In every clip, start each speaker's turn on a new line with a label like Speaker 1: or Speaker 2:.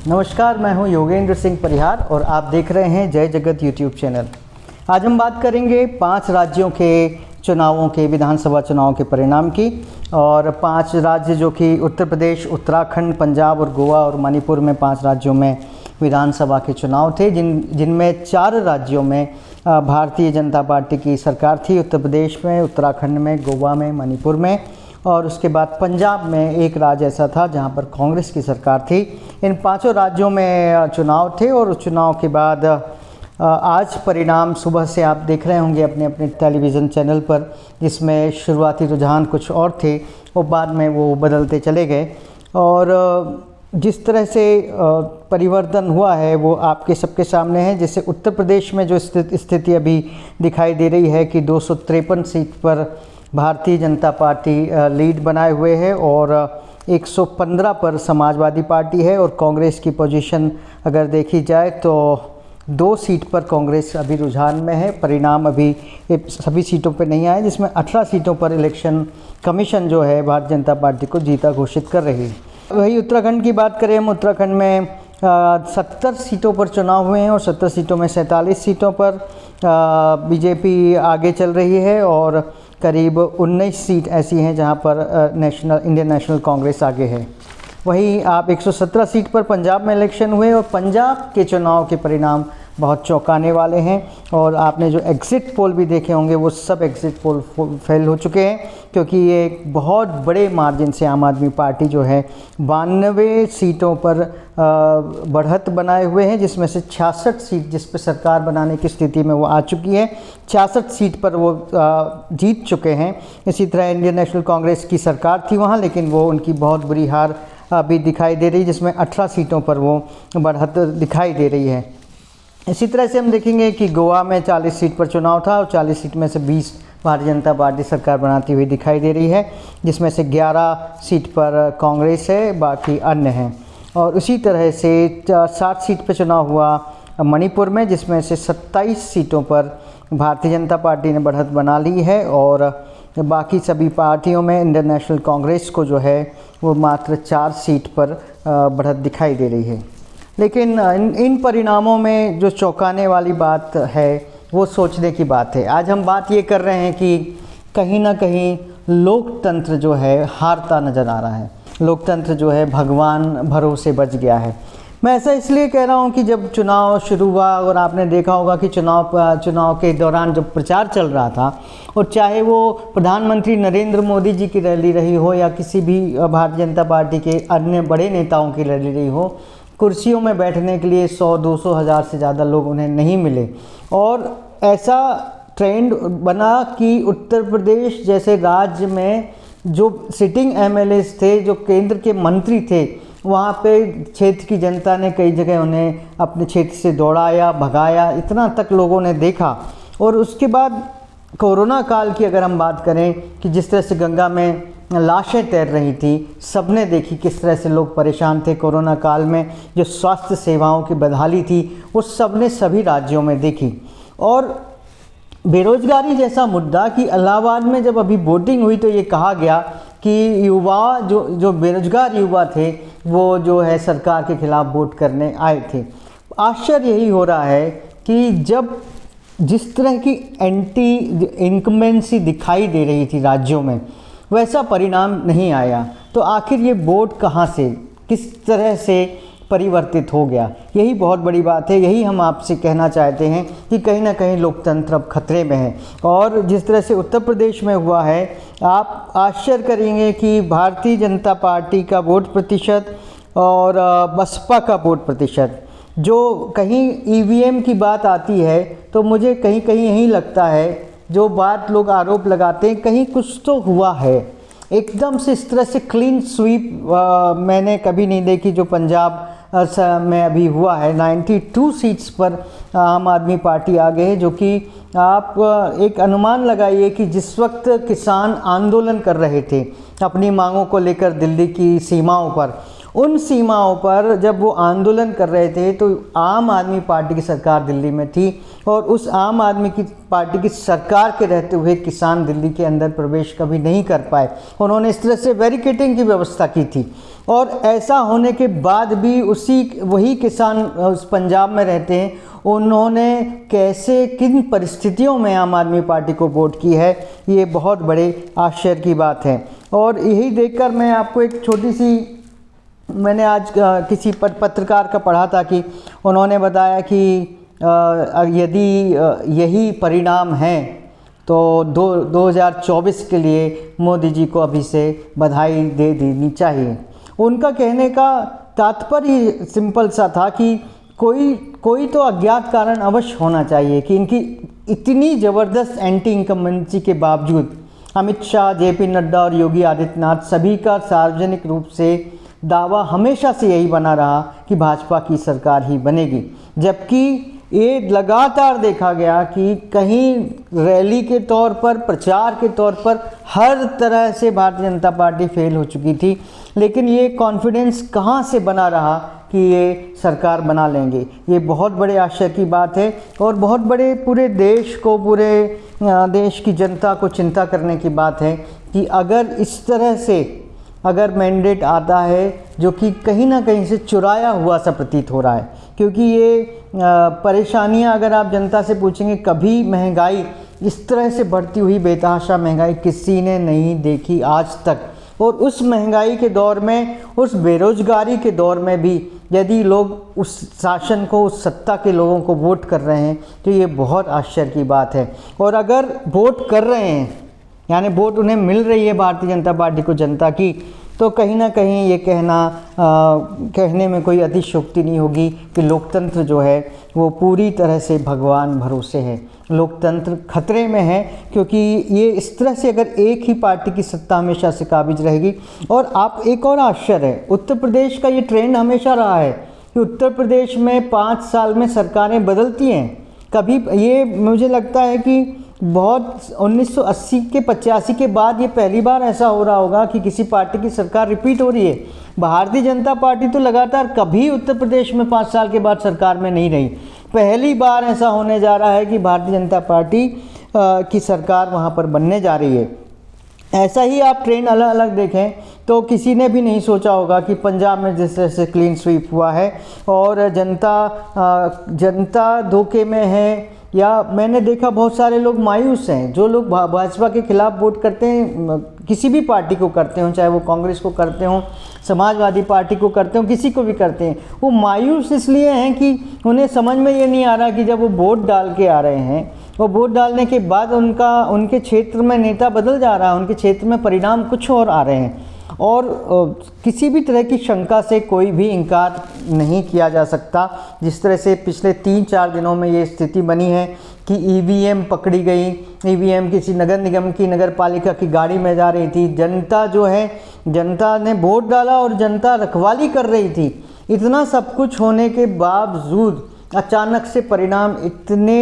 Speaker 1: नमस्कार, मैं हूं योगेंद्र सिंह परिहार और आप देख रहे हैं जय जगत यूट्यूब चैनल। आज हम बात करेंगे 5 राज्यों के चुनावों के, विधानसभा चुनावों के परिणाम की। और 5 राज्य जो कि उत्तर प्रदेश, उत्तराखंड, पंजाब और गोवा और मणिपुर में 5 राज्यों में विधानसभा के चुनाव थे, जिनमें 4 राज्यों में भारतीय जनता पार्टी की सरकार थी। उत्तर प्रदेश में, उत्तराखंड में, गोवा में, मणिपुर में, और उसके बाद पंजाब में एक राज्य ऐसा था जहां पर कांग्रेस की सरकार थी। इन 5 राज्यों में चुनाव थे और उस चुनाव के बाद आज परिणाम सुबह से आप देख रहे होंगे अपने अपने टेलीविज़न चैनल पर, जिसमें शुरुआती रुझान कुछ और थे और बाद में वो बदलते चले गए। और जिस तरह से परिवर्तन हुआ है वो आपके सबके सामने है। जैसे उत्तर प्रदेश में जो स्थिति अभी दिखाई दे रही है कि 253 सीट पर भारतीय जनता पार्टी लीड बनाए हुए है और 115 पर समाजवादी पार्टी है। और कांग्रेस की पोजीशन अगर देखी जाए तो 2 सीट पर कांग्रेस अभी रुझान में है। परिणाम अभी सभी सीटों पर नहीं आए, जिसमें 18 सीटों पर इलेक्शन कमीशन जो है भारतीय जनता पार्टी को जीता घोषित कर रही है। वही उत्तराखंड की बात करें हम, उत्तराखंड में 70 सीटों पर चुनाव हुए हैं और 70 सीटों में 47 सीटों पर बीजेपी आगे चल रही है और करीब 19 सीट ऐसी हैं जहां पर इंडियन नेशनल कांग्रेस आगे है। वहीं आप 117 सीट पर पंजाब में इलेक्शन हुए और पंजाब के चुनाव के परिणाम बहुत चौंकाने वाले हैं। और आपने जो एग्ज़िट पोल भी देखे होंगे वो सब एग्ज़िट पोल फेल हो चुके हैं, क्योंकि ये एक बहुत बड़े मार्जिन से आम आदमी पार्टी जो है 92 सीटों पर बढ़त बनाए हुए हैं, जिसमें से 66 सीट जिस पर सरकार बनाने की स्थिति में वो आ चुकी है, 66 सीट पर वो जीत चुके हैं। इसी तरह इंडियन नेशनल कांग्रेस की सरकार थी वहाँ, लेकिन वो उनकी बहुत बुरी हार अभी दिखाई दे रही, जिसमें 18 सीटों पर वो बढ़त दिखाई दे रही है। इसी तरह से हम देखेंगे कि गोवा में 40 सीट पर चुनाव था और 40 सीट में से 20 भारतीय जनता पार्टी सरकार बनाती हुई दिखाई दे रही है, जिसमें से 11 सीट पर कांग्रेस है, बाकी अन्य हैं। और उसी तरह से 60 सीट पर चुनाव हुआ मणिपुर में, जिसमें से 27 सीटों पर भारतीय जनता पार्टी ने बढ़त बना ली है और बाकी सभी पार्टियों में इंडियन नेशनल कांग्रेस को जो है वो मात्र 4 सीट पर बढ़त दिखाई दे रही है। लेकिन इन परिणामों में जो चौंकाने वाली बात है वो सोचने की बात है। आज हम बात ये कर रहे हैं कि कहीं ना कहीं लोकतंत्र जो है हारता नज़र आ रहा है। लोकतंत्र जो है भगवान भरोसे बच गया है। मैं ऐसा इसलिए कह रहा हूँ कि जब चुनाव शुरू हुआ और आपने देखा होगा कि चुनाव के दौरान जब प्रचार चल रहा था, और चाहे वो प्रधानमंत्री नरेंद्र मोदी जी की रैली रही हो या किसी भी भारतीय जनता पार्टी के अन्य बड़े नेताओं की रैली रही हो, कुर्सियों में बैठने के लिए 100-200 हज़ार से ज़्यादा लोग उन्हें नहीं मिले। और ऐसा ट्रेंड बना कि उत्तर प्रदेश जैसे राज्य में जो सिटिंग एमएलएस थे, जो केंद्र के मंत्री थे, वहाँ पे क्षेत्र की जनता ने कई जगह उन्हें अपने क्षेत्र से दौड़ाया, भगाया, इतना तक लोगों ने देखा। और उसके बाद कोरोना काल की अगर हम बात करें कि जिस तरह से गंगा में लाशें तैर रही थी, सबने देखी किस तरह से लोग परेशान थे कोरोना काल में। जो स्वास्थ्य सेवाओं की बदहाली थी वो सबने सभी राज्यों में देखी। और बेरोजगारी जैसा मुद्दा कि इलाहाबाद में जब अभी वोटिंग हुई तो ये कहा गया कि युवा जो बेरोजगार युवा थे वो जो है सरकार के खिलाफ वोट करने आए थे। आश्चर्य यही हो रहा है कि जब जिस तरह की एंटी इनकम्बेंसी दिखाई दे रही थी राज्यों में, वैसा परिणाम नहीं आया। तो आखिर ये वोट कहाँ से, किस तरह से परिवर्तित हो गया, यही बहुत बड़ी बात है। यही हम आपसे कहना चाहते हैं कि कहीं ना कहीं लोकतंत्र अब खतरे में है। और जिस तरह से उत्तर प्रदेश में हुआ है, आप आश्चर्य करेंगे कि भारतीय जनता पार्टी का वोट प्रतिशत और बसपा का वोट प्रतिशत, जो कहीं ईवीएम की बात आती है तो मुझे कहीं कहीं यही लगता है, जो बात लोग आरोप लगाते हैं कहीं कुछ तो हुआ है। एकदम से इस तरह से क्लीन स्वीप मैंने कभी नहीं देखी जो पंजाब में अभी हुआ है। 92 सीट्स पर आम आदमी पार्टी आगे है, जो कि आप एक अनुमान लगाइए कि जिस वक्त किसान आंदोलन कर रहे थे अपनी मांगों को लेकर दिल्ली की सीमाओं पर, उन सीमाओं पर जब वो आंदोलन कर रहे थे तो आम आदमी पार्टी की सरकार दिल्ली में थी, और उस आम आदमी की पार्टी की सरकार के रहते हुए किसान दिल्ली के अंदर प्रवेश कभी नहीं कर पाए। उन्होंने इस तरह से बैरिकेडिंग की व्यवस्था की थी, और ऐसा होने के बाद भी वही किसान उस पंजाब में रहते हैं, उन्होंने कैसे किन परिस्थितियों में आम आदमी पार्टी को वोट की है, ये बहुत बड़े आश्चर्य की बात है। और यही देखकर मैं आपको एक छोटी सी, मैंने आज किसी पत्रकार का पढ़ा था कि उन्होंने बताया कि यदि यही परिणाम हैं तो 2024 के लिए मोदी जी को अभी से बधाई दे देनी चाहिए। उनका कहने का तात्पर्य सिंपल सा था कि कोई तो अज्ञात कारण अवश्य होना चाहिए कि इनकी इतनी ज़बरदस्त एंटी इनकम्बेंसी के बावजूद अमित शाह, जेपी नड्डा और योगी आदित्यनाथ सभी का सार्वजनिक रूप से दावा हमेशा से यही बना रहा कि भाजपा की सरकार ही बनेगी, जबकि ये लगातार देखा गया कि कहीं रैली के तौर पर, प्रचार के तौर पर हर तरह से भारतीय जनता पार्टी फेल हो चुकी थी। लेकिन ये कॉन्फिडेंस कहाँ से बना रहा कि ये सरकार बना लेंगे, ये बहुत बड़े आश्चर्य की बात है, और बहुत बड़े पूरे देश को, पूरे देश की जनता को चिंता करने की बात है कि अगर इस तरह से अगर मैंडेट आता है जो कि कहीं ना कहीं से चुराया हुआ सा प्रतीत हो रहा है, क्योंकि ये परेशानियां अगर आप जनता से पूछेंगे, कभी महंगाई इस तरह से बढ़ती हुई बेतहाशा महंगाई किसी ने नहीं देखी आज तक। और उस महंगाई के दौर में, उस बेरोजगारी के दौर में भी यदि लोग उस शासन को, उस सत्ता के लोगों को वोट कर रहे हैं तो ये बहुत आश्चर्य की बात है। और अगर वोट कर रहे हैं, यानी वोट उन्हें मिल रही है भारतीय जनता पार्टी को जनता की, तो कहीं ना कहीं ये कहने में कोई अतिशयोक्ति नहीं होगी कि लोकतंत्र जो है वो पूरी तरह से भगवान भरोसे है, लोकतंत्र खतरे में है, क्योंकि ये इस तरह से अगर एक ही पार्टी की सत्ता हमेशा से काबिज रहेगी। और आप, एक और आश्चर्य है, उत्तर प्रदेश का ये ट्रेंड हमेशा रहा है कि उत्तर प्रदेश में 5 साल में सरकारें बदलती हैं। कभी ये मुझे लगता है कि बहुत 1980 के 85 के बाद ये पहली बार ऐसा हो रहा होगा कि किसी पार्टी की सरकार रिपीट हो रही है। भारतीय जनता पार्टी तो लगातार कभी उत्तर प्रदेश में 5 साल के बाद सरकार में नहीं रही, पहली बार ऐसा होने जा रहा है कि भारतीय जनता पार्टी की सरकार वहाँ पर बनने जा रही है। ऐसा ही आप ट्रेंड अलग अलग देखें तो किसी ने भी नहीं सोचा होगा कि पंजाब में जिस तरह से क्लीन स्वीप हुआ है और जनता धोखे में है, या मैंने देखा बहुत सारे लोग मायूस हैं, जो लोग भाजपा के खिलाफ वोट करते हैं, किसी भी पार्टी को करते हों, चाहे वो कांग्रेस को करते हों, समाजवादी पार्टी को करते हों, किसी को भी करते हैं, वो मायूस इसलिए हैं कि उन्हें समझ में ये नहीं आ रहा कि जब वो वोट डाल के आ रहे हैं, वो वोट डालने के बाद उनके क्षेत्र में नेता बदल जा रहा है, उनके क्षेत्र में परिणाम कुछ और आ रहे हैं, और किसी भी तरह की शंका से कोई भी इनकार नहीं किया जा सकता। जिस तरह से पिछले 3-4 दिनों में ये स्थिति बनी है कि ईवीएम पकड़ी गई, ईवीएम किसी नगर निगम की, नगर पालिका की गाड़ी में जा रही थी, जनता जो है, जनता ने वोट डाला और जनता रखवाली कर रही थी। इतना सब कुछ होने के बावजूद अचानक से परिणाम इतने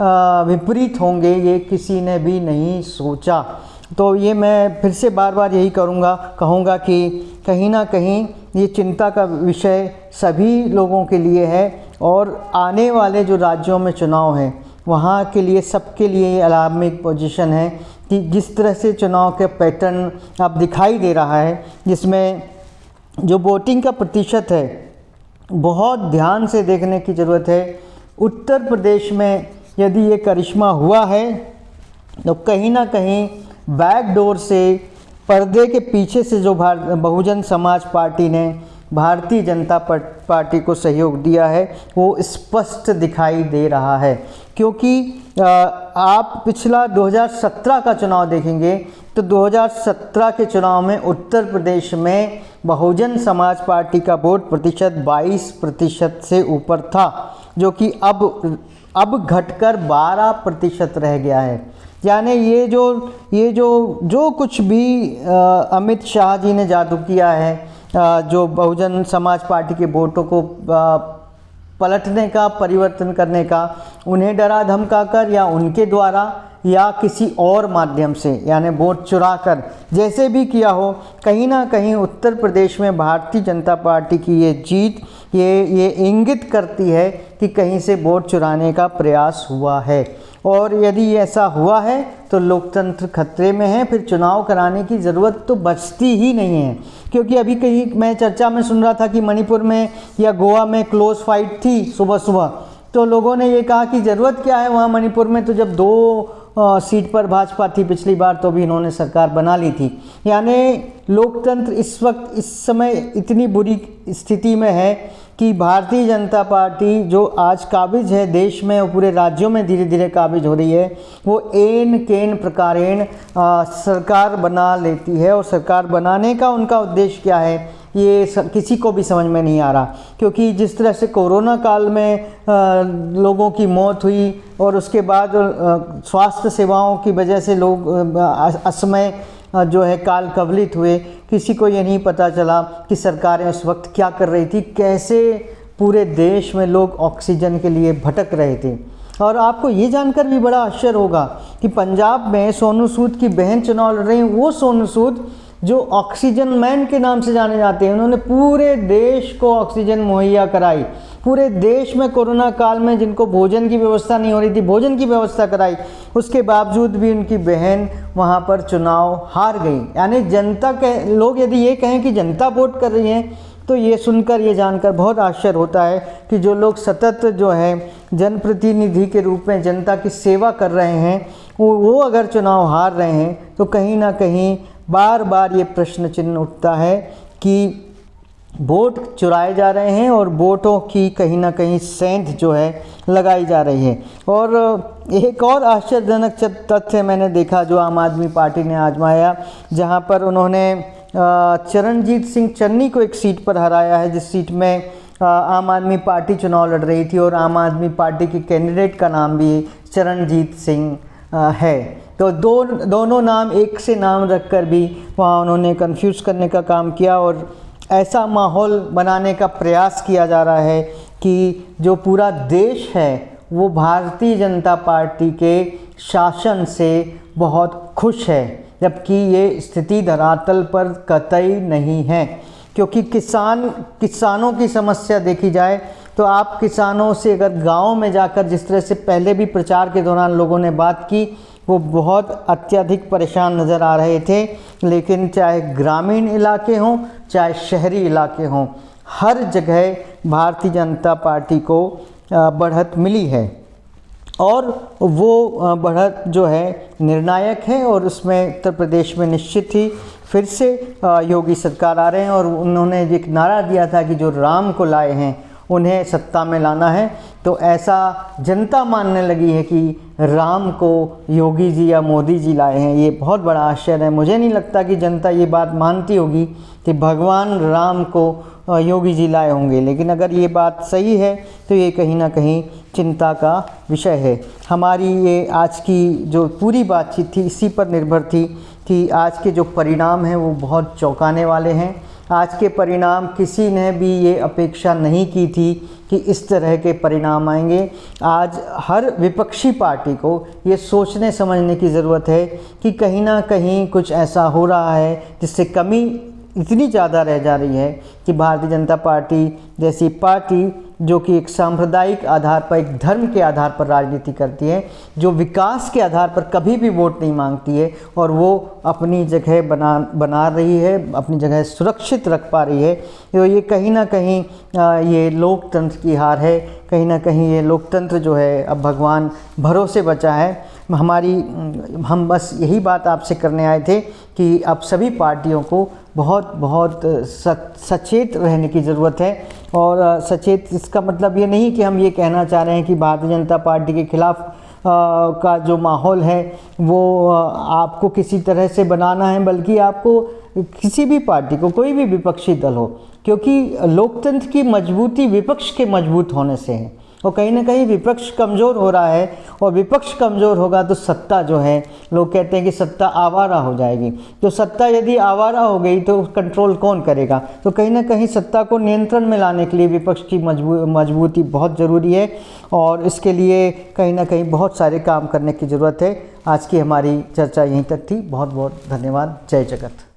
Speaker 1: विपरीत होंगे, ये किसी ने भी नहीं सोचा। तो ये मैं फिर से बार बार यही कहूँगा कि कहीं ना कहीं ये चिंता का विषय सभी लोगों के लिए है, और आने वाले जो राज्यों में चुनाव हैं वहाँ के लिए, सबके लिए ये अलार्मिंग पोजीशन है कि जिस तरह से चुनाव के पैटर्न अब दिखाई दे रहा है, जिसमें जो वोटिंग का प्रतिशत है बहुत ध्यान से देखने की ज़रूरत है। उत्तर प्रदेश में यदि ये करिश्मा हुआ है तो कहीं ना कहीं बैकडोर से, पर्दे के पीछे से जो बहुजन समाज पार्टी ने भारतीय जनता पार्टी को सहयोग दिया है वो स्पष्ट दिखाई दे रहा है। क्योंकि आप पिछला 2017 का चुनाव देखेंगे तो 2017 के चुनाव में उत्तर प्रदेश में बहुजन समाज पार्टी का वोट प्रतिशत 22% से ऊपर था, जो कि अब घटकर 12% रह गया है। यानी ये जो कुछ भी अमित शाह जी ने जादू किया है, जो बहुजन समाज पार्टी के वोटों को पलटने का, परिवर्तन करने का, उन्हें डरा धमका कर या उनके द्वारा या किसी और माध्यम से, यानी वोट चुरा कर, जैसे भी किया हो, कहीं ना कहीं उत्तर प्रदेश में भारतीय जनता पार्टी की ये जीत ये इंगित करती है कि कहीं से वोट चुराने का प्रयास हुआ है। और यदि ऐसा हुआ है तो लोकतंत्र खतरे में है, फिर चुनाव कराने की ज़रूरत तो बचती ही नहीं है। क्योंकि अभी कहीं मैं चर्चा में सुन रहा था कि मणिपुर में या गोवा में क्लोज फाइट थी सुबह सुबह, तो लोगों ने ये कहा कि ज़रूरत क्या है वहाँ मणिपुर में, तो जब 2 सीट पर भाजपा थी पिछली बार तो भी इन्होंने सरकार बना ली थी। यानी लोकतंत्र इस वक्त इस समय इतनी बुरी स्थिति में है कि भारतीय जनता पार्टी जो आज काबिज है देश में और पूरे राज्यों में धीरे धीरे काबिज हो रही है, वो एन केन प्रकारेण सरकार बना लेती है। और सरकार बनाने का उनका उद्देश्य क्या है ये किसी को भी समझ में नहीं आ रहा। क्योंकि जिस तरह से कोरोना काल में लोगों की मौत हुई और उसके बाद स्वास्थ्य सेवाओं की वजह से लोग असमय जो है काल कवलित हुए, किसी को ये नहीं पता चला कि सरकारें उस वक्त क्या कर रही थी, कैसे पूरे देश में लोग ऑक्सीजन के लिए भटक रहे थे। और आपको ये जानकर भी बड़ा आश्चर्य होगा कि पंजाब में सोनू सूद की बहन चुनाव लड़ रही हैं। वो सोनू सूद जो ऑक्सीजन मैन के नाम से जाने जाते हैं, उन्होंने पूरे देश को ऑक्सीजन मुहैया कराई। पूरे देश में कोरोना काल में जिनको भोजन की व्यवस्था नहीं हो रही थी, भोजन की व्यवस्था कराई। उसके बावजूद भी उनकी बहन वहाँ पर चुनाव हार गई। यानी जनता के लोग यदि ये कहें कि जनता वोट कर रही है, तो ये सुनकर ये जानकर बहुत आश्चर्य होता है कि जो लोग सतत जो है जनप्रतिनिधि के रूप में जनता की सेवा कर रहे हैं, वो अगर चुनाव हार रहे हैं तो कहीं ना कहीं बार बार ये प्रश्न चिन्ह उठता है कि वोट चुराए जा रहे हैं और वोटों की कहीं ना कहीं सेंध जो है लगाई जा रही है। और एक और आश्चर्यजनक तथ्य मैंने देखा जो आम आदमी पार्टी ने आजमाया, जहां पर उन्होंने चरणजीत सिंह चन्नी को एक सीट पर हराया है, जिस सीट में आम आदमी पार्टी चुनाव लड़ रही थी और आम आदमी पार्टी के कैंडिडेट का नाम भी चरणजीत सिंह है। तो दोनों नाम एक से नाम रखकर भी वहाँ उन्होंने कंफ्यूज करने का काम किया और ऐसा माहौल बनाने का प्रयास किया जा रहा है कि जो पूरा देश है वो भारतीय जनता पार्टी के शासन से बहुत खुश है, जबकि ये स्थिति धरातल पर कतई नहीं है। क्योंकि किसानों की समस्या देखी जाए तो आप किसानों से अगर गाँव में जाकर जिस तरह से पहले भी प्रचार के दौरान लोगों ने बात की, वो बहुत अत्यधिक परेशान नज़र आ रहे थे। लेकिन चाहे ग्रामीण इलाके हों चाहे शहरी इलाके हों, हर जगह भारतीय जनता पार्टी को बढ़त मिली है और वो बढ़त जो है निर्णायक है। और उसमें उत्तर प्रदेश में निश्चित ही फिर से योगी सरकार आ रहे हैं और उन्होंने एक नारा दिया था कि जो राम को लाए हैं उन्हें सत्ता में लाना है। तो ऐसा जनता मानने लगी है कि राम को योगी जी या मोदी जी लाए हैं। ये बहुत बड़ा आश्चर्य है। मुझे नहीं लगता कि जनता ये बात मानती होगी कि भगवान राम को योगी जी लाए होंगे, लेकिन अगर ये बात सही है तो ये कहीं ना कहीं चिंता का विषय है। हमारी ये आज की जो पूरी बातचीत थी इसी पर निर्भर थी कि आज के जो परिणाम हैं वो बहुत चौंकाने वाले हैं। आज के परिणाम किसी ने भी ये अपेक्षा नहीं की थी कि इस तरह के परिणाम आएंगे। आज हर विपक्षी पार्टी को ये सोचने समझने की ज़रूरत है कि कहीं ना कहीं कुछ ऐसा हो रहा है जिससे कमी इतनी ज़्यादा रह जा रही है कि भारतीय जनता पार्टी जैसी पार्टी जो कि एक सांप्रदायिक आधार पर, एक धर्म के आधार पर राजनीति करती है, जो विकास के आधार पर कभी भी वोट नहीं मांगती है और वो अपनी जगह बना रही है, अपनी जगह सुरक्षित रख पा रही है, तो ये कहीं ना कहीं ये लोकतंत्र की हार है। कहीं ना कहीं ये लोकतंत्र जो है अब भगवान भरोसे बचा है। हम बस यही बात आपसे करने आए थे कि अब सभी पार्टियों को बहुत सचेत रहने की ज़रूरत है। और सचेत इसका मतलब ये नहीं कि हम ये कहना चाह रहे हैं कि भारतीय जनता पार्टी के खिलाफ का जो माहौल है वो आपको किसी तरह से बनाना है, बल्कि आपको किसी भी पार्टी को, कोई भी विपक्षी दल हो, क्योंकि लोकतंत्र की मजबूती विपक्ष के मजबूत होने से है। और कहीं ना कहीं विपक्ष कमज़ोर हो रहा है, और विपक्ष कमज़ोर होगा तो सत्ता जो है, लोग कहते हैं कि सत्ता आवारा हो जाएगी। तो सत्ता यदि आवारा हो गई तो कंट्रोल कौन करेगा? तो कहीं ना कहीं सत्ता को नियंत्रण में लाने के लिए विपक्ष की मजबूती बहुत ज़रूरी है, और इसके लिए कहीं ना कहीं बहुत सारे काम करने की ज़रूरत है। आज की हमारी चर्चा यहीं तक थी। बहुत बहुत धन्यवाद। जय जगत।